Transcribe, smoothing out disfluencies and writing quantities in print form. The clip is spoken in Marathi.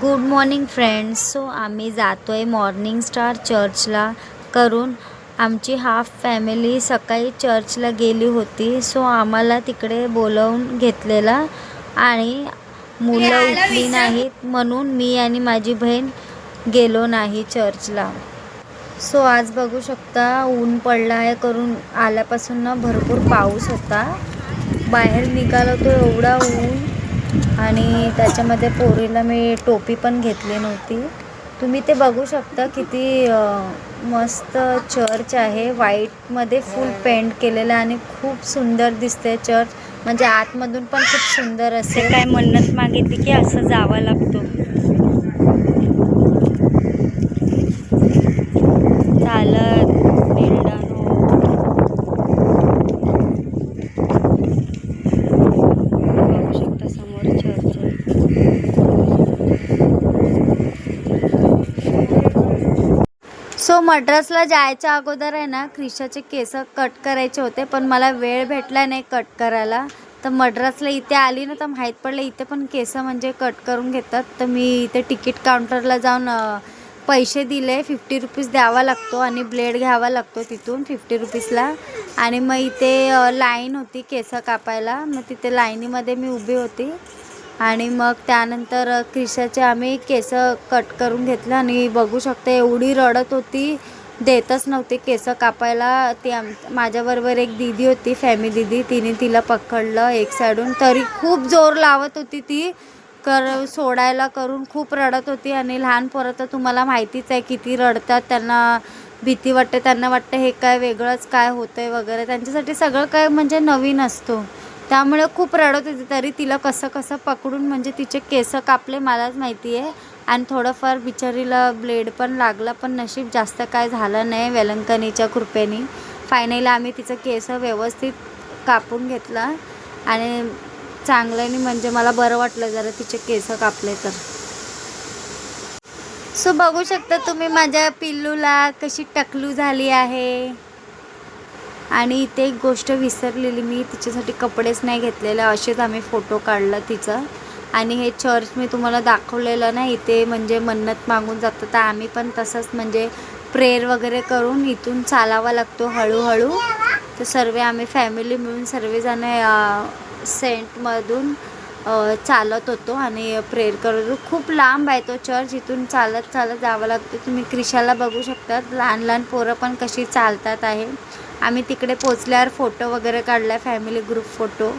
Good morning friends. सो आम्ही जातो आहे मॉर्निंग स्टार चर्चला करून. आमची हाफ फॅमिली सकाळी चर्चला गेली होती. सो आम्हाला तिकडे बोलवून घेतलेलं आणि मुलं उठली नाहीत म्हणून मी आणि माझी बहीण गेलो नाही चर्चला. सो आज बघू शकता ऊन पडला आहे करून आल्यापासून ना भरपूर पाऊस होता. बाहेर निघालो तो एवढा ऊन आणि त्याच्यामध्ये पोरीला मी टोपी पण घेतली नव्हती. तुम्ही ते बघू शकता किती मस्त चर्च आहे. व्हाईटमध्ये फुल पेंट केलेलं आहे आणि खूप सुंदर दिसते चर्च. म्हणजे आतमधून पण खूप सुंदर असे. काय मन्नत मागितली की असं जावं लागतो. चालत बघू शकता समोर चर्च आहे. सो मद्रासला जायच्या अगोदर आहे ना क्रिशाचे केस कट करायचे होते, पण मला वेळ भेटला नाही कट करायला. तर मद्रासला इथे आली ना तर माहीत पडलं इथे पण केस म्हणजे कट करून घेतात. तर मी इथे तिकीट काउंटरला जाऊन पैसे दिले. 50 रुपीज द्यावा लागतो आणि ब्लेड घ्यावा लागतो तिथून 50 रुपीजला. आणि मग इथे लाईन होती केस कापायला. मग तिथे लाईनीमध्ये मी उभी होती आणि मग त्यानंतर क्रिशाचे आम्ही केस कट करून घेतलं. आणि बघू शकता एवढी रडत होती, देतच नव्हते केस कापायला. ती माझ्याबरोबर एक दीदी होती, फॅमी दीदी, तिने तिला पकडलं एक साईडून. तरी खूप जोर लावत होती ती सोडायला करून. खूप रडत होती. आणि लहान पोरं तर तुम्हाला माहितीच आहे किती रडतात. त्यांना भीती वाटते, त्यांना वाटतं हे काय वेगळंच काय होतं आहे वगैरे. त्यांच्यासाठी सगळं काय म्हणजे नवीन असतो. त्यामुळे खूप रडत होती. तरी तिला कसं कसं पकडून म्हणजे तिचे केस कापले मलाच माहिती आहे. आणि थोडंफार बिचारीला ब्लेड पण लागला, पण नशीब जास्त काय झालं नाही वेलंकनीच्या कृपेने. फायनली आम्ही तिचं केस व्यवस्थित कापून घेतला आणि चांगल्याने म्हणजे मला बरं वाटलं जरा तिचे केस कापले तर. सो बघू शकता तुम्ही माझ्या पिल्लूला कशी टकलू झाली आहे. आणि इथे एक गोष्ट विसरलेली मी, तिच्यासाठी कपडेच नाही घेतलेले. असेच आम्ही फोटो काढला तिचा. आणि हे चर्च मी तुम्हाला दाखवलेलं ना, इथे म्हणजे मन्नत मागून जातं. तर आम्ही पण तसंच म्हणजे प्रेयर वगैरे करून इथून चालावा लागतो हळूहळू. तर सर्व आम्ही फॅमिली मिळून सर्वजण सेंटमधून चालत होतो आणि प्रेयर करत होतो. खूप लांब आहे तो चर्च, इथून चालत चालत जावं लागतं. तुम्ही क्रिशाला बघू शकता लहान लहान पोरं पण कशी चालतात आहे. आम्ही तिकडे पोचल्यावर फोटो वगैरे काढला, फॅमिली ग्रुप फोटो.